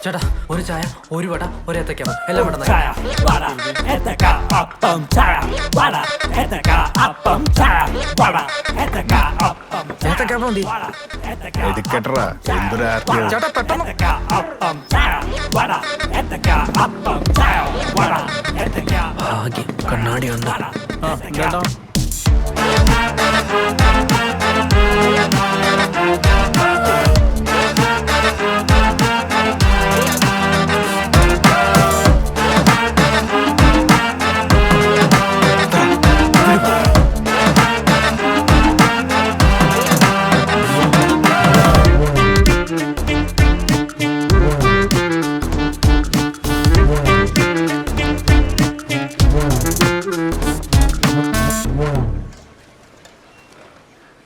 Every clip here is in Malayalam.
ചേട്ടാ ഒരു ചായ ഒരു വട ഒരു ഏത്തക്ക എല്ലാം വേണ്ട. ചായ വട ഏത്തക്ക അപ്പം ചായ വട ഏത്തക്ക അപ്പം ചായ വട ഏത്തക്ക അപ്പം ഏത്തക്ക മതി. എടുക്കട്ടാ എന്തൊരാത്യം. ചേട്ടാ പെട്ടെന്ന്. ഏത്തക്ക അപ്പം ചായ വട ഏത്തക്ക അപ്പം ചായ വട ഏത്തക്ക ഭാഗ്യം കണ്ണാടി വന്നു. കേട്ടോ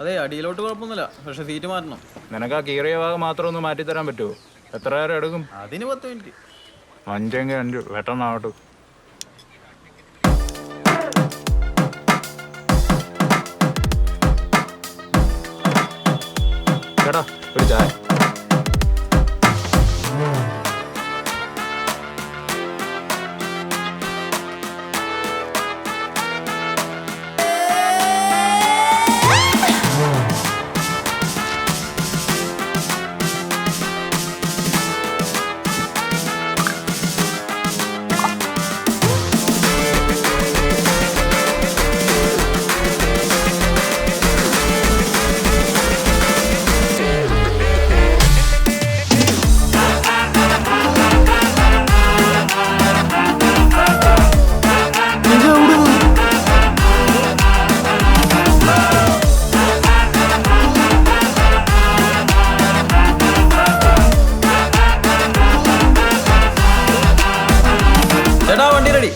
അതെ അടിയിലോട്ട് കുഴപ്പമൊന്നുമില്ല, പക്ഷെ സീറ്റ് മാറ്റണം. നിനക്ക് ആ കീറിയ ഭാഗം മാത്രം ഒന്ന് മാറ്റി തരാൻ പറ്റുമോ? എത്ര നേരം എടുക്കും? അതിന് 10 മിനിറ്റ്. 5 പെട്ടെന്നാവട്ടെ. ചേട്ടാ ഒരു ചായ. ചേട്ടാ വണ്ടി റെഡി.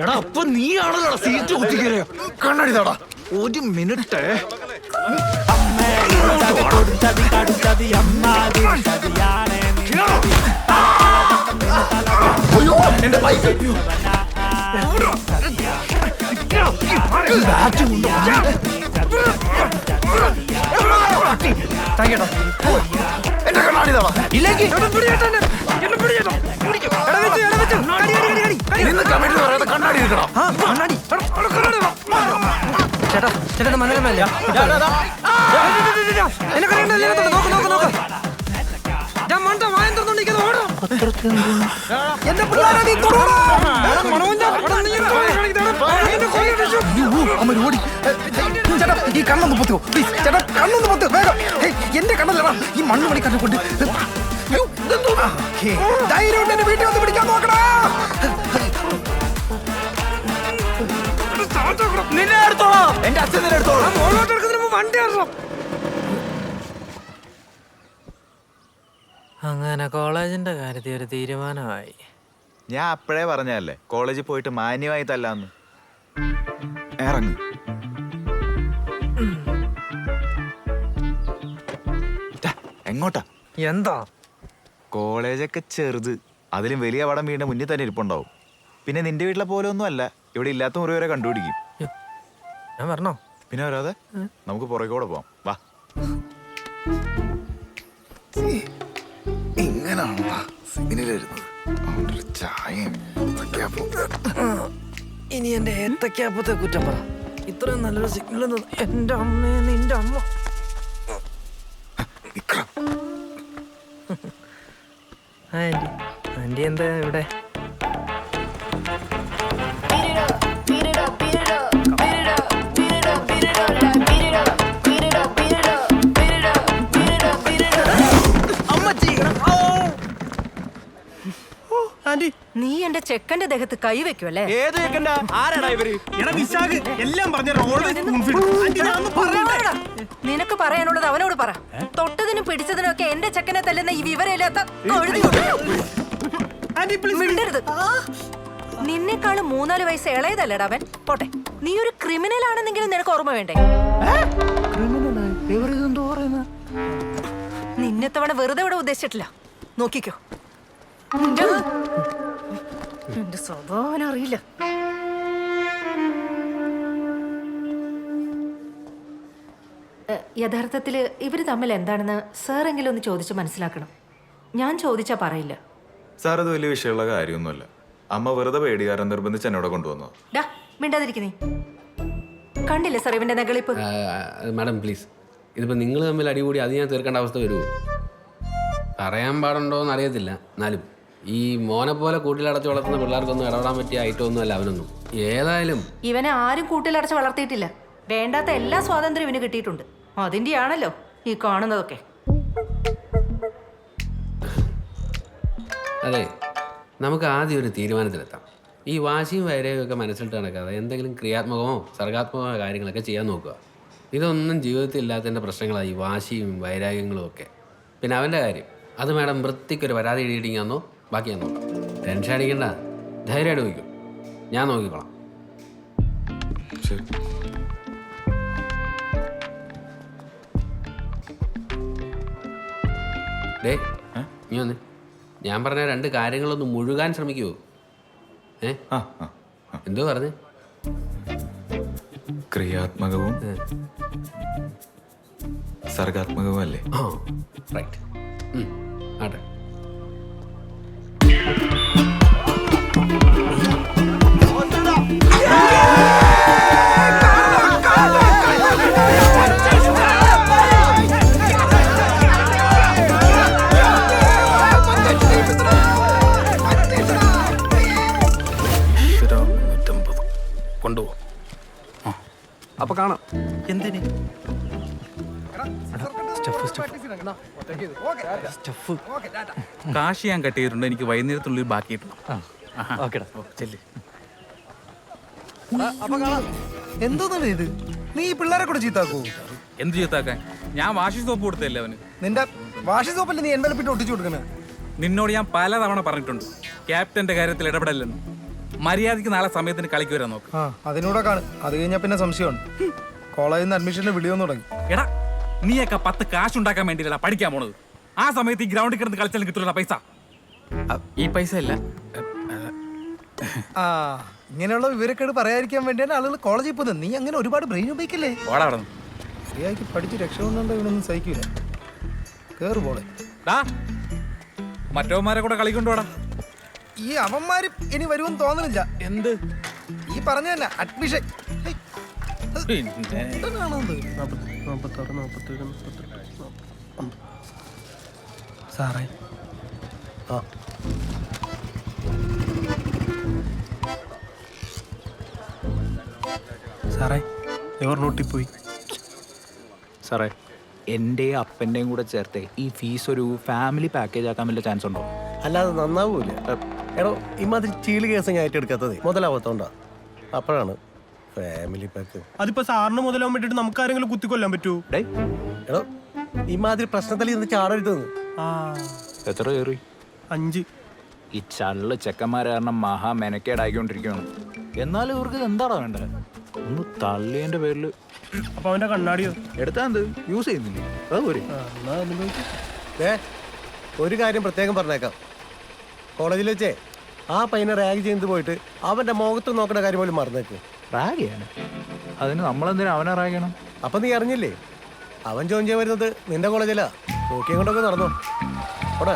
എടാ അപ്പൊ നീയാണല്ലോ സീറ്റ് കുത്തിക്കറിയോ? കണ്ണാടി താടാ ഒരു മിനിറ്റ്. കൊടുത്തതി കടുത്തതി അമ്മാതി ചതിയാണേ എന്റെ ബൈക്ക് എന്റെ കണ്ണാടി താടാ. ഇല്ലെങ്കിൽ കണ്ണാടി എടുക്കണം. ചേട്ടാ ചേട്ടാ മനോരമല്ല. ഈ കണ്ണൊന്ന് പൊത്തുവോ പ്ലീസ് ചേട്ടാ, കണ്ണൊന്ന് പൊത്തു വേഗം. എന്റെ കണ്ണല്ലടാ ഈ മണ്ണ് മണി കണ്ടുകൊണ്ട് ധൈര്യം എന്റെ വീട്ടിൽ വന്ന് പിടിക്കാൻ നോക്കടാ. നിന്നെ എടുത്തോളാം, എന്റെ അച്ഛൻ നിന്നെ എടുത്തോളാം. വണ്ടി അങ്ങനെ കോളേജിന്റെ കാര്യത്തിൽ ഒരു തീരുമാനമായി. ഞാൻ അപ്പോഴേ പറഞ്ഞല്ലേ കോളേജിൽ പോയിട്ട് മാന്യമായി തല്ലാന്ന്. ഇറങ്ങി എങ്ങോട്ടാ? എന്താ കോളേജൊക്കെ ചെറുത്, അതിലും വലിയ വടം വീടിന്റെ മുന്നിൽ തന്നെ ഇരിപ്പുണ്ടാവും. പിന്നെ നിന്റെ വീട്ടിലെ പോലെ ഒന്നും അല്ല, ഇവിടെ ഇല്ലാത്ത മുറി വരെ കണ്ടുപിടിക്കും. ഞാൻ പറഞ്ഞോ? പിന്നെ വരാതെ നമുക്ക് പുറകെ പോവാം, വാ. ഇങ്ങനാണോ സിഗ്നൽ ചായയും ഇനി എന്റെ ഏത്തക്കാപ്പത്തെ കുറ്റം പറ. ഇത്രയും നല്ലൊരു സിഗ്നൽ എന്റെ അമ്മയെ നിന്റെ അമ്മ. ആന്റി ആന്റി എന്താ ഇവിടെ? നീ എന്റെ ചെക്കന്റെ ദേഹത്ത് കൈവെക്കുമല്ലേ? ഏത് ചെക്കൻ്റെ? ആരാടാ ഇവര്? എല്ലാം പറഞ്ഞ നിനക്ക് പറയാനുള്ളത് അവനോട് പറ. തൊട്ടതിനും പിടിച്ചതിനും ഒക്കെ എന്റെ ചെക്കനെ തല്ലുന്ന ഈ വിവരമില്ലാത്ത മിണ്ടരുത്. നിന്നെക്കാളും 3-4 വയസ്സ് ഇളയതല്ലടാ അവൻ. പോട്ടെ, നീ ഒരു ക്രിമിനൽ ആണെന്നെങ്കിലും നിനക്ക് ഓർമ്മ വേണ്ടേ? നിന്നെ തവണ വെറുതെ ഇവിടെ ഉദ്ദേശിച്ചിട്ടില്ല. നോക്കിക്കോ. എന്റെ സ്വഭാവം അറിയില്ല. യഥാർത്ഥത്തിൽ ഇവർ തമ്മിൽ എന്താണെന്ന് സാറെങ്കിലും ഒന്ന് ചോദിച്ച് മനസ്സിലാക്കണം. ഞാൻ ചോദിച്ചാൽ പറയില്ല. സാർ അത് വലിയ വിഷയമുള്ള കാര്യമൊന്നുമല്ല. അമ്മ വെറുതെ പേടികാരൻ നിർബന്ധിച്ച് എന്നോട് കൊണ്ടുവന്നു. ഡാ മിണ്ടാതിരിക്കുന്നേ. കണ്ടില്ലേ സാർ ഇവന്റെ നകളിപ്പ്? മാഡം പ്ലീസ്, ഇതിപ്പോൾ നിങ്ങൾ തമ്മിൽ അടികൂടി അത് ഞാൻ തീർക്കേണ്ട അവസ്ഥ വരുമോ? പറയാൻ പാടുണ്ടോ എന്ന് അറിയത്തില്ല. എന്നാലും ഈ മോനെ പോലെ കൂട്ടിലടച്ച് വളർത്തുന്ന പിള്ളേർക്കൊന്നും ഇടപെടാൻ പറ്റിയ ഐറ്റം ഒന്നും അല്ല അവനൊന്നും. ഏതായാലും ഇവനെ ആരും കൂട്ടിലടച്ച് വളർത്തിയിട്ടില്ല. വേണ്ടാത്ത എല്ലാ സ്വാതന്ത്ര്യം ഇവന് കിട്ടിയിട്ടുണ്ട്. അതിൻ്റെയാണല്ലോ ഈ കാണുന്നതൊക്കെ. അതെ, നമുക്ക് ആദ്യം ഒരു തീരുമാനത്തിലെത്താം. ഈ വാശിയും വൈരാഗ്യമൊക്കെ മനസ്സിലിട്ട് നടക്കാതെ എന്തെങ്കിലും ക്രിയാത്മകമോ സർഗാത്മകമായ കാര്യങ്ങളൊക്കെ ചെയ്യാൻ നോക്കുക. ഇതൊന്നും ജീവിതത്തിൽ ഇല്ലാത്തതിൻ്റെ പ്രശ്നങ്ങളാണ് ഈ വാശിയും വൈരാഗ്യങ്ങളും ഒക്കെ. പിന്നെ അവൻ്റെ കാര്യം, അത് മാഡം വൃത്തിക്കൊരു പരാതി എഴുതിയിട്ടിങ്ങാന്നോ ബാക്കി ഞാൻ നോക്കാം. ടെൻഷൻ അടിക്കണ്ട, ധൈര്യമായിട്ട് നോക്കും, ഞാൻ നോക്കിക്കോളാം. ശരി. ഡേ നീ വന്നേ, ഞാൻ പറഞ്ഞ 2 കാര്യങ്ങളൊന്ന് മുഴുകാൻ ശ്രമിക്കുമോ? ആ ആ എന്തോ പറഞ്ഞേ? ക്രിയാത്മകവും സർഗാത്മകവും അല്ലേ? ആ റൈറ്റ്. ആട്ടെ. കൊണ്ടുപോകും. അപ്പൊ കാണാം. എന്തിന് കാശ് ഞാൻ കട്ട് ചെയ്തിട്ടുണ്ട്. എനിക്ക് വൈകുന്നേരത്തിനുള്ളിൽ ബാക്കിയിട്ടുണ്ട്. ചെല്ലി. അപ്പൊ കാണാം. എന്തോന്നാണ് ഇത്? നീ ഈ പിള്ളേരെ കൂടെ ചീത്താക്കൂ? എന്ത് ചെയ്താക്കാൻ? ഞാൻ വാഷി സോപ്പ് കൊടുത്തല്ലേ അവന്. നിന്റെ വാഷി സോപ്പല്ലേ നീ എൻവലപ്പിട്ട് ഒട്ടിച്ചു കൊടുക്കണേ? നിന്നോട് ഞാൻ പലതവണ പറഞ്ഞിട്ടുണ്ട് ക്യാപ്റ്റന്റെ കാര്യത്തിൽ ഇടപെടല്ലെന്ന്. മര്യാദയ്ക്ക് നാളെ സമയത്തിന് കളിക്ക് വരാൻ നോക്ക്. ആ അതിനൂടെ കാണും. അത് കഴിഞ്ഞാൽ പിന്നെ സംശയമാണ്. കോളേജിൽ നിന്ന് അഡ്മിഷന്റെ വിളിയൊന്നു തുടങ്ങി. എടാ നീയൊക്കെ 10 കാശുണ്ടാക്കാൻ വേണ്ടിയില്ല പഠിക്കാൻ പോണത്. ആ സമയത്ത് ഈ ഗ്രൗണ്ടിൽ കിടന്ന് കളിച്ചാലും കിട്ടുള്ള പൈസ ഈ പൈസ അല്ല. ആ ഇങ്ങനെയുള്ള വിവരക്കേട് പറയാതിരിക്കാൻ വേണ്ടിയാണ് ആളുകൾ കോളേജിൽ പോകുന്നത്. നീ അങ്ങനെ ഒരുപാട് ബ്രെയിൻ ഉപയോഗിക്കില്ലേ? ഓടാ അവിടെ നിന്ന്. ശരിയാക്കി പഠിച്ച് രക്ഷകൊണ്ടോ ഇവനൊന്നും സഹിക്കൂല. കേറ് പോളെ. മറ്റവന്മാരെ കൂടെ കളിക്കൊണ്ടുപോടാ. ഈ അവന്മാര് ഇനി വരുമെന്ന് തോന്നുന്നില്ല. എന്ത് ഈ പറഞ്ഞ തന്നെ അഡ്മിഷൻ സാറേ. ആ സാറേ എവർ നോട്ടിപ്പോയി. സാറേ എൻ്റെ അപ്പൻ്റെയും കൂടെ ചേർത്ത് ഈ ഫീസ് ഒരു ഫാമിലി പാക്കേജ് ആക്കാൻ വല്ല ചാൻസ് ഉണ്ടോ? അല്ലാതെ നന്നാവൂല. എടോ ഇമാതിരി ചീള് കേസ് ഞാൻ ഏറ്റെടുക്കാത്തത് മുതലാവത്തോണ്ടാ. അപ്പോഴാണ് ഫാമിലി പാക്ക്. അതിപ്പോ സാറിന് മുതലാവാൻ വേണ്ടിട്ട് നമുക്ക് ആരെങ്കിലും കുത്തിക്കൊല്ലാൻ പറ്റൂ? എടോ ഇമാതിരി പ്രശ്നത്തിൽ ഇന്ന് ചാടരുതെന്ന്. എത്ര കയറി? 5. ഈ ചള്ള് ചെക്കന്മാരെ കാരണം മഹാ മെനക്കേടായിക്കൊണ്ടിരിക്കുകയാണ്. എന്നാലും ഇവർക്ക് എന്താടാ വേണ്ടത്? ഒന്ന് തള്ളിയതിൻ്റെ പേരിൽ. അപ്പൊ അവന്റെ കണ്ണാടിയോ എടുത്താ എന്ത് യൂസ് ചെയ്യുന്നില്ലേ? അതുപോലെ ഒരു കാര്യം പ്രത്യേകം പറഞ്ഞേക്കാം. കോളേജിൽ വെച്ചേ ആ പയ്യനെ റാഗ് ചെയ്ത് പോയിട്ട് അവന്റെ മുഖത്ത് നോക്കുന്ന കാര്യം പോലും മറന്നേക്കും. റാഗ് ചെയ്യണം? അതിന് നമ്മളെന്തിനാ അവനെ റാഗ് ചെയ്യണം? അപ്പൊ നീ അറിഞ്ഞില്ലേ അവൻ ജോയിൻ ചെയ്യാൻ വരുന്നത് നിന്റെ കോളേജിലാ. നോക്കിയും കൊണ്ടൊക്കെ നടന്നോ. അവിടെ